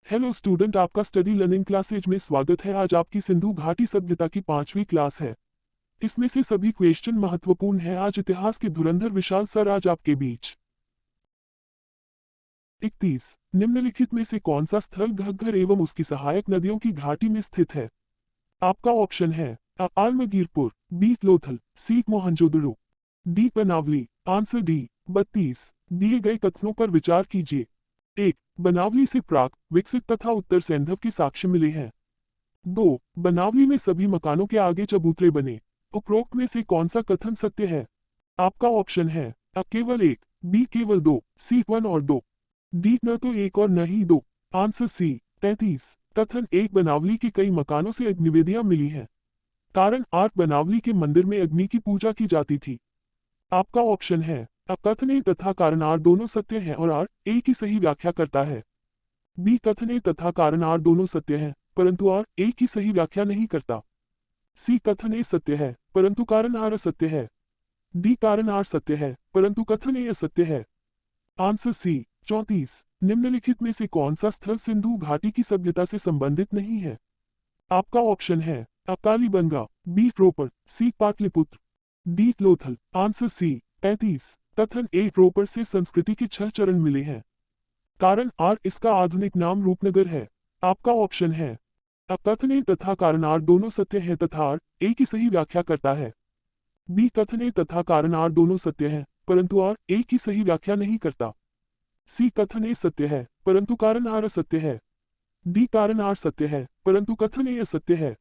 Hello student, आपका study learning classes में स्वागत है। आज आपकी सिंधु घाटी सभ्यता की 5वीं क्लास है। इसमें से सभी क्वेश्चन महत्वपूर्ण है। आज इतिहास के धुरंधर विशाल सर आज आपके बीच। 31 निम्नलिखित में से कौन सा स्थल घग्गर एवं उसकी सहायक नदियों की घाटी में स्थित है? आपका ऑप्शन है A Alamgirpur, B Lothal, C Mohenjo-daro, D Banawali. Answer D 32। दिए गए कथनों पर विचार कीजिए। 1. बनावली से प्राक विकसित तथा उत्तर सैंधव के साक्ष्य मिले हैं। 2. बनावली में सभी मकानों के आगे चबूतरे बने। उपरोक्त में से कौन सा कथन सत्य है? आपका ऑप्शन है अ केवल 1, बी केवल 2, सी 1 और 2, डी न तो 1 और न ही 2। आंसर सी 33। कथन 1 बनावली के कई मकानों से अग्निवेदियां मिली हैं। कारण आर बनावली के मंदिर में अग्नि की पूजा की जाती थी। आपका ऑप्शन है अ कथन ए तथा कारण आर दोनों सत्य हैं और आर ए की सही व्याख्या करता है। बी कथन ए तथा कारण आर दोनों सत्य हैं परंतु आर ए की सही व्याख्या नहीं करता। सी कथन ए सत्य है परंतु कारण आर असत्य है। डी कारण आर सत्य है परंतु कथन ए असत्य है। Answer C 34। निम्नलिखित में से कौन सा स्थल सिंधु घाटी की सभ्यता से संबंधित नहीं है? आपका ऑप्शन है A Kalibangan, B Ropar, C Pataliputra, D Lothal. Answer C 35। कथन ए रोपर से संस्कृति के 6 चरण मिले हैं। कारण आर इसका आधुनिक नाम रूपनगर है। आपका ऑप्शन है अ कथन ए तथा कारण आर दोनों सत्य है तथा आर ए की सही व्याख्या करता है। बी कथन ए तथा कारण आर दोनों सत्य है परंतु आर ए की सही व्याख्या नहीं करता। सी कथन ए सत्य है परंतु कारण आर असत्य है। डी कारण आर सत्य है परंतु कथन ए असत्य है।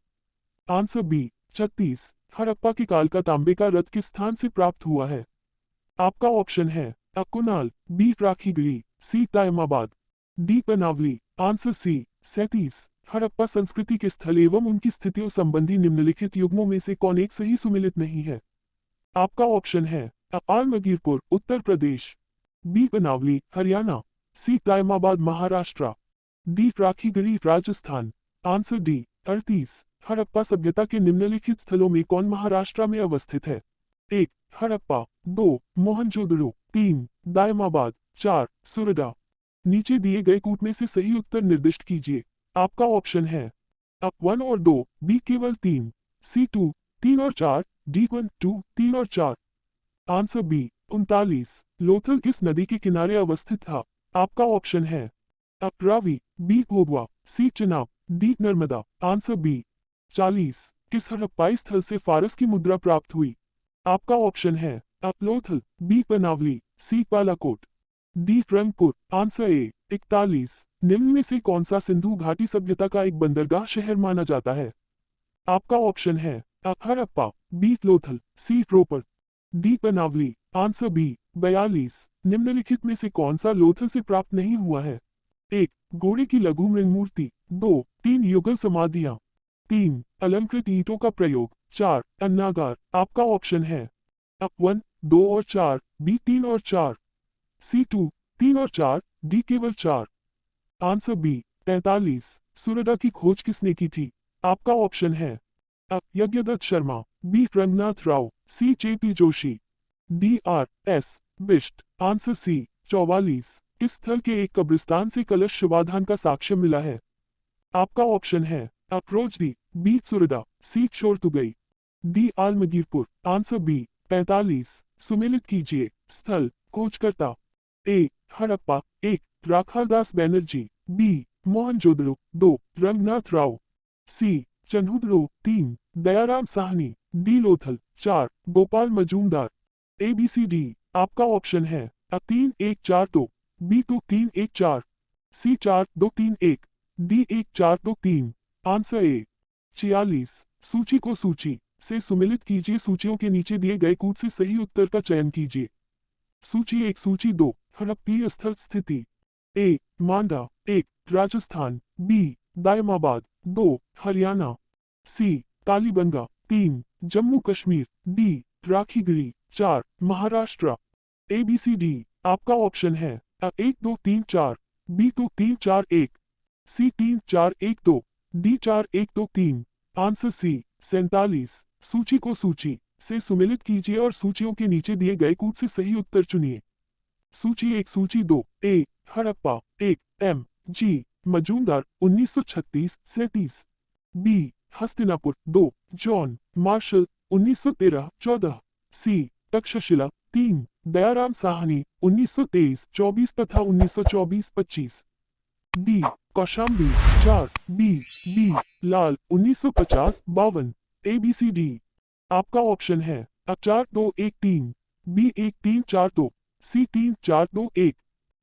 Answer B 36। हड़प्पा के काल का तांबे का रथ किस स्थान से प्राप्त हुआ है? आपका ऑप्शन है A Kunal, B Rakhigarhi, C Tayamabad, D Banawali. Answer C 37। Harappa संस्कृति के स्थल एवं उनकी स्थितियों संबंधी निम्नलिखित युग्मों में से कौन एक सही सुमिलित नहीं है? आपका ऑप्शन है A Alamgirpur, Uttar Pradesh, B Banawali, Haryana, C Tayamabad, Maharashtra, D Rakhigarhi, Rajasthan. Answer D 38। Harappa सभ्यता के निम्नलिखित स्थलों में कौन महाराष्ट्र में अवस्थित है? 1. हड़प्पा, 2. मोहनजोदड़ो, 3. दायमाबाद, 4. सुरडा। नीचे दिए गए कूट में से सही उत्तर निर्दिष्ट कीजिए। आपका ऑप्शन है अ 1 और 2, बी केवल 3, सी 2, 3 और 4, डी 1, 2, 3 और 4। Answer B 39। लोथल किस नदी के किनारे अवस्थित था? आपका ऑप्शन है A Ravi, B Bhogava, C Chenab, D Narmada. Answer B 40। किस हड़प्पाई स्थल से फारस की मुद्रा प्राप्त हुई? आपका ऑप्शन है A Lothal, B Banawali, C Balakot, D Rangpur. Answer A 41। निम्न में से कौन सा सिंधु घाटी सभ्यता का एक बंदरगाह शहर माना जाता है? आपका ऑप्शन है A Harappa, B Lothal, C Ropar, D Banawali. Answer B 42। निम्नलिखित में से कौन सा लोथल से प्राप्त नहीं हुआ है? 1. घोड़े की लघु मृग मूर्ति, 2. 3 युगल समाधियां, 3. अलंकृत ईंटों का प्रयोग, 4. अन्नागार। आपका ऑप्शन है अ 1, 2 और 4, बी 3 और 4, सी 2, 3 और 4, डी केवल 4। Answer B 43। सुरडा की खोज किसने की थी? आपका ऑप्शन है A Yagyadatt Sharma, B Ranganath Rao, C JP Joshi, D R S Bisht. Answer C 44। किस स्थल के एक कब्रिस्तान से कलश शिवाधान का साक्ष्य मिला है? आपका ऑप्शन है A Rojdi, B Surda, C Shortugai, D Alamgirpur. Answer B 45। सुमेलित कीजिए। स्थल खोजकर्ता। A Harappa, 1. Rakhaldas Banerjee, B Mohenjo-daro, 2. Ranganath Rao, C Chanhudaro, 3. Dayaram Sahni, D Lothal, 4. Gopal Majumdar. ABCD। आपका ऑप्शन है A 3, 1, 4, 2, B 2, 3, 1, 4, C 4, 2, 3, 1, D 1, 4, 2, 3। Answer A 46। सूची को सूची से सुमिलित कीजिए। सूचियों के नीचे दिए गए कूट से सही उत्तर का चयन कीजिए। सूची 1, सूची 2, हड़प्पीय स्थल स्थिति। A Manda, 1. Rajasthan, B Daimabad, 2. Haryana, C Kalibangan, 3. Jammu Kashmir, D Rakhigarhi, 4. Maharashtra. ABCD। आपका ऑप्शन है A 1, 2, 3, 4, B 2, 3, 4, 1, C 3, 4, 1, 2, D 4, 1, 2, 3। Answer C 47। सूची को सूची से सुमिलित कीजिए और सूचियों के नीचे दिए गए कूट से सही उत्तर चुनिए। सूची 1, सूची 2, A Harappa, 1. M, G, Majumdar 1936 37। B Hastinapur 2 John Marshall 1913 14। C Taxila 3 Dayaram Sahni 1923 24 तथा 1924 25। D Kaushambi 4 B Lal 1950 52। ABCD आपका ऑप्शन है अब 4 2 1 3, B 1 3 4 2, C 3 4 2 1,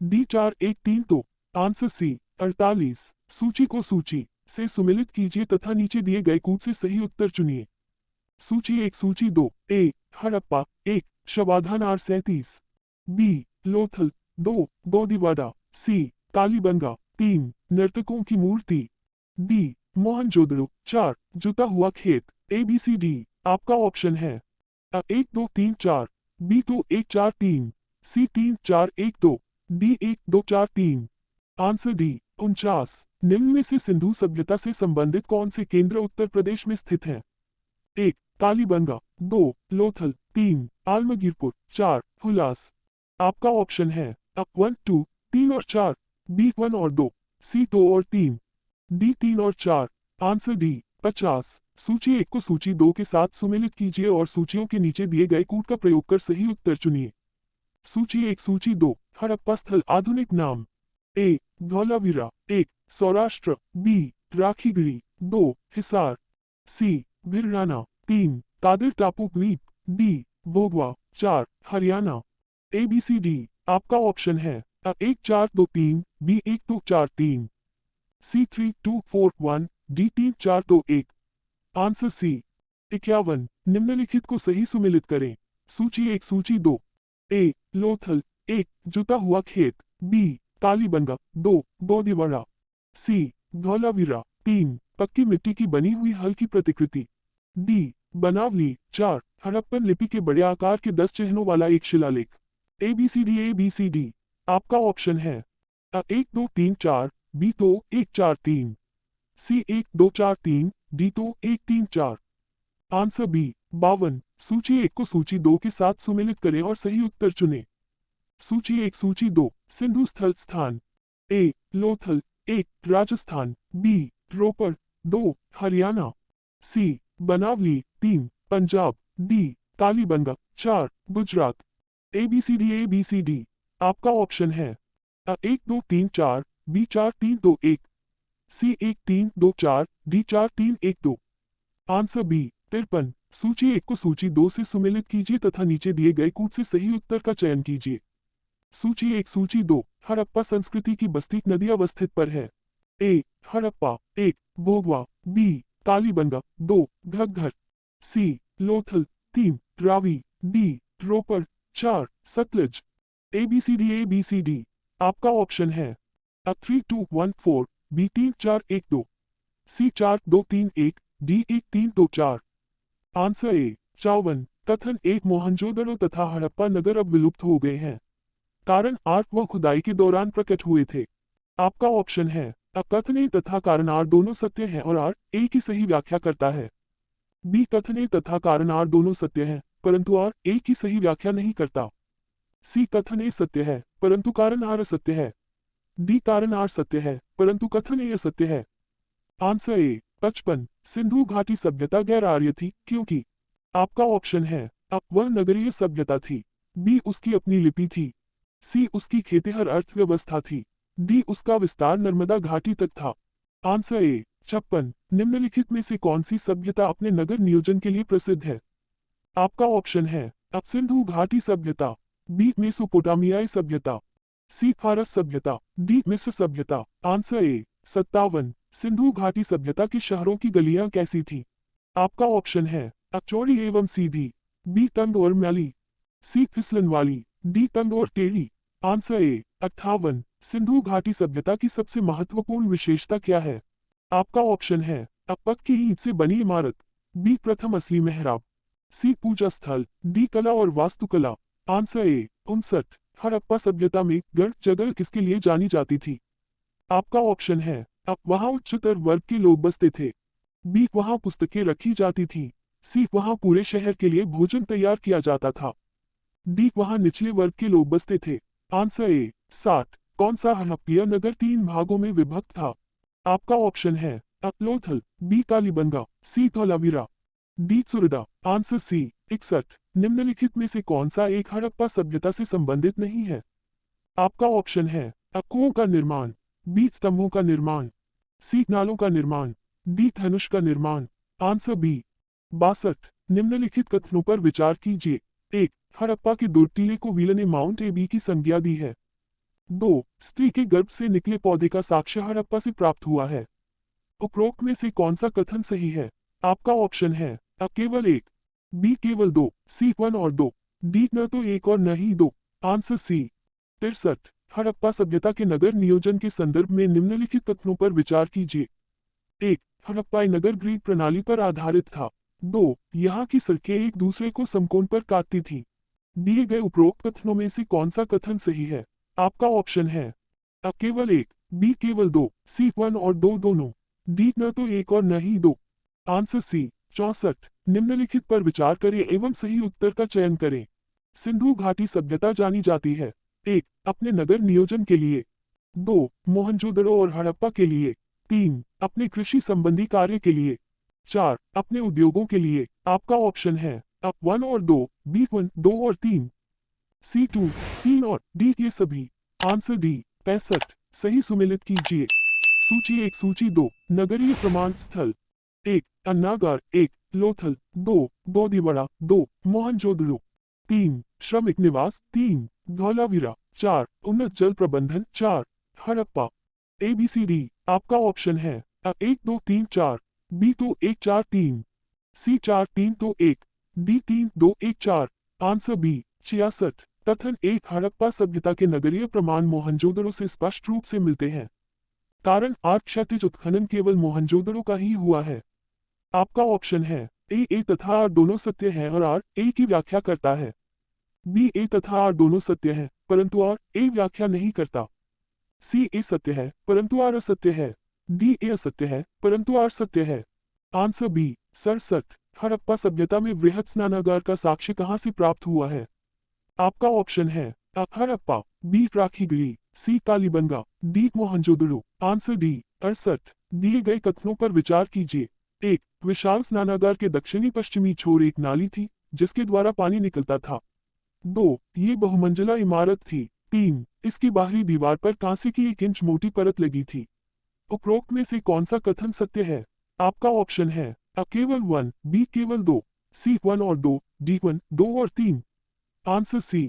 D 4 1 3 2। Answer C 48। सूची को सूची से सुमेलित कीजिए तथा नीचे दिए गए कूट से सही उत्तर चुनिए। सूची 1 सूची 2 A Harappa 1 शवाधान are 37, B Lothal 2 गोदीवाड़ा, सी कालीबंगा 3 नर्तकों की मूर्ति, डी मोहनजोदड़ो 4 जुता हुआ खेत। ABCD आपका ऑप्शन है 1 2 3 4, B 2 1 4 3, C 3 4 1 2, D 1 2 4 3। Answer D 49। निम्न में से सिंधु सभ्यता से संबंधित कौन से केंद्र उत्तर प्रदेश में स्थित हैं? 1 कालीबंगा, 2 लोथल, 3 आलमगीरपुर, 4 हुलास। आपका ऑप्शन है 1 2 3 और 4, बी 1 और 2, सी 2 और 3, डी 3 और 4। Answer D 50। सूची 1 को सूची 2 के साथ सुमेलित कीजिए और सूचियों के नीचे दिए गए कूट का प्रयोग कर सही उत्तर चुनिए। सूची 1 सूची 2 हड़प्पा स्थल आधुनिक नाम, A Dholavira 1 Saurashtra, B Rakhigarhi 2 Hisar, C Bhirrana 3 Kadir टापू द्वीप, डी भोगवा 4 हरियाणा। ABCD आपका ऑप्शन है 1 4 2 3, B 1 2 4 3, C 3 2 4 1, D 3 4 2 1। Answer C 51। निम्नलिखित को सही सुमेलित करें। सूची 1 सूची 2 ए लोथल 1 जुता हुआ खेत, बी कालीबंगा 2 गोदीवाड़ा, सी धौलावीरा 3 पक्की मिट्टी की बनी हुई हल्की प्रतिकृति, डी बनावली 4 हड़प्पन लिपि के बड़े आकार के 10 चिन्हों वाला एक शिलालेख। ABCD आपका ऑप्शन है 1 2 3 4, B 2 1 4 3, C 1 2 4 3, D 2 1 3 4। Answer B 52। सूची 1 को सूची 2 के साथ सुमेलित करें और सही उत्तर चुनें। सूची 1 सूची 2 सिंधु स्थल स्थान, A Lothal 1 Rajasthan, B Ropar 2 Haryana, C Banawali 3 Punjab, D Kalibangan 4 Gujarat. ABCD आपका ऑप्शन है 1 2 3 4, B 4 3 2 1, C 1 3 2 4, D 4 3 1 2। Answer B 53। सूची 1 को सूची 2 से सुमेलित कीजिए तथा नीचे दिए गए कूट से सही उत्तर का चयन कीजिए। सूची 1 सूची 2 हड़प्पा संस्कृति की बस्ती नदी अवस्थित पर है। A Harappa 1 Bhogava, B Kalibangan 2 Ghaggar, C Lothal 3 Ravi, D Ropar 4 Sutlej. ABCD आपका ऑप्शन है 3 2 1 4, B 3 4 1 2, C 4 2 3 1, D 1 3 2 4। Answer A 54। कथन 1 मोहनजोदड़ो तथा हड़प्पा नगर अब विलुप्त हो गए हैं। कारण आर्ट व खुदाई के दौरान प्रकट हुए थे। आपका ऑप्शन है कथन ए तथा कारण आर दोनों सत्य हैं और आर ए की सही व्याख्या करता है, बी कथन ए तथा कारण आर दोनों सत्य हैं परंतु आर ए की सही व्याख्या नहीं करता, सी कथन ए सत्य है परंतु कारण आर असत्य है, डी कारण आर सत्य है परंतु कथन ए असत्य है। Answer A 55। सिंधु घाटी सभ्यता गैर आर्य थी क्योंकि आपका ऑप्शन है वह नगरीय सभ्यता थी, बी उसकी अपनी लिपि थी, सी उसकी खेतिहर अर्थव्यवस्था थी, डी उसका विस्तार नर्मदा घाटी तक था। Answer A 56। निम्नलिखित में से कौन सी सभ्यता अपने नगर नियोजन के लिए प्रसिद्ध है? आपका ऑप्शन है सिंधु घाटी सभ्यता, बी मेसोपोटामियाई सभ्यता, सी फारस सभ्यता, डी मिस्र सभ्यता। Answer A 57। सिंधु घाटी सभ्यता के शहरों की गलियां कैसी थी? आपका ऑप्शन है चौड़ी एवं सीधी, बी तंग और मैली, सी फिसलन वाली, डी तंग और टेढ़ी। Answer A 58। सिंधु घाटी सभ्यता की सबसे महत्वपूर्ण विशेषता क्या है? आपका ऑप्शन है पक्की ईंट से बनी इमारत, बी प्रथम असली मेहराब, सी पूजा स्थल, डी कला और वास्तुकला। Answer A 59। हड़प्पा सभ्यता में गढ़ जगह किसके लिए जानी जाती थी? आपका ऑप्शन है वहां उच्चतर वर्ग के लोग बसते थे, बी वहां पुस्तकें रखी जाती थी, सी वहां पूरे शहर के लिए भोजन तैयार किया जाता था, डी वहां निचले वर्ग के लोग बसते थे। Answer A 60। कौन सा हड़प्पा नगर 3 भागों में विभक्त था? आपका ऑप्शन है Lothal, B Kalibangan, C Dholavira, D Churda. Answer C 61। निम्नलिखित में से कौन सा एक हड़प्पा सभ्यता से संबंधित नहीं है? आपका ऑप्शन है कुओं का निर्माण, बी स्तंभों का निर्माण, सी नालों का निर्माण, डी धनुष का निर्माण। Answer B 62। निम्नलिखित कथनों पर विचार कीजिए। 1. हड़प्पा के दुर्टिले को व्हीलन ने माउंट एबी की संज्ञा दी है। 2. स्त्री के गर्भ से निकले पौधे का साक्ष्य हड़प्पा से प्राप्त हुआ है। उपरोक्त में से कौन सा कथन सही है? आपका ऑप्शन है केवल 1, बी केवल 2, सी 1 और 2, डी न तो 1 और न ही 2। आंसर सी 63। हड़प्पा सभ्यता के नगर नियोजन के संदर्भ में निम्नलिखित कथनों पर विचार कीजिए। 1. हड़प्पाई नगर ग्रिड प्रणाली पर आधारित था। 2. यहाँ की सड़कें एक दूसरे को समकोण पर काटती थीं। दिए गए उपरोक्त कथनों में से कौन सा कथन सही है? आपका ऑप्शन है केवल 1, बी केवल 2, सी 1 और 2 दोनों, डी न तो 1 और न ही 2। आंसर सी 64। निम्नलिखित पर विचार करें एवं सही उत्तर का चयन करें। सिंधु घाटी सभ्यता जानी जाती है। 1. अपने नगर नियोजन के लिए। 2. मोहनजोदड़ो और हड़प्पा के लिए। 3. अपने कृषि संबंधी कार्य के लिए। 4. अपने उद्योगों के लिए। आपका ऑप्शन है 1 और 2, बी 1, 2 और 3, सी 2, 3 और डी ये सभी। Answer D 65। सही सुमेलित कीजिए। सूची 1, सूची 2, नगरीय प्रमाण स्थल। 1. अन्नागार, 1. लोथल, 2. बोधिवड़ा, 2. मोहनजोदड़ो, 3. श्रमिक निवास, 3. धौलावीरा, 4. उन्नत जल प्रबंधन, 4. हड़प्पा। ABCD। आपका ऑप्शन है 1 2 3 4, बी तो 1 4 3, सी 4 3 तो 1, डी 3 2 1 4। Answer B 66। कथन 1 हड़प्पा सभ्यता के नगरीय प्रमाण मोहनजोदड़ो से स्पष्ट रूप से मिलते हैं। कारण आर क्षैतिज उत्खनन केवल मोहनजोदड़ो का ही हुआ है। आपका ऑप्शन है ए तथा आर दोनों सत्य है और आर ए की व्याख्या करता है। बी ए तथा आर दोनों सत्य है परंतु आर ए व्याख्या नहीं करता। सी ए सत्य है परंतु आर असत्य है। डी ए असत्य है परंतु आर सत्य है। Answer B 67। हड़प्पा सभ्यता में वृहत स्नानागार का साक्ष्य कहाँ से प्राप्त हुआ है? आपका ऑप्शन है Harappa, B Rakhigarhi, C Kalibanga, D Mohenjodaro. Answer D 68। दिए गए कथनों पर विचार कीजिए। 1. विशाल स्नानागार के दक्षिणी पश्चिमी छोर एक नाली थी जिसके द्वारा पानी निकलता था। 2. ये बहुमंजिला इमारत थी। 3. इसकी बाहरी दीवार पर कांसे की 1 इंच मोटी परत लगी थी। उपरोक्त में से कौन सा कथन सत्य है? आपका ऑप्शन है केवल 1, बी केवल 2, सी 1 और 2, डी 1, 2 और 3। आंसर सी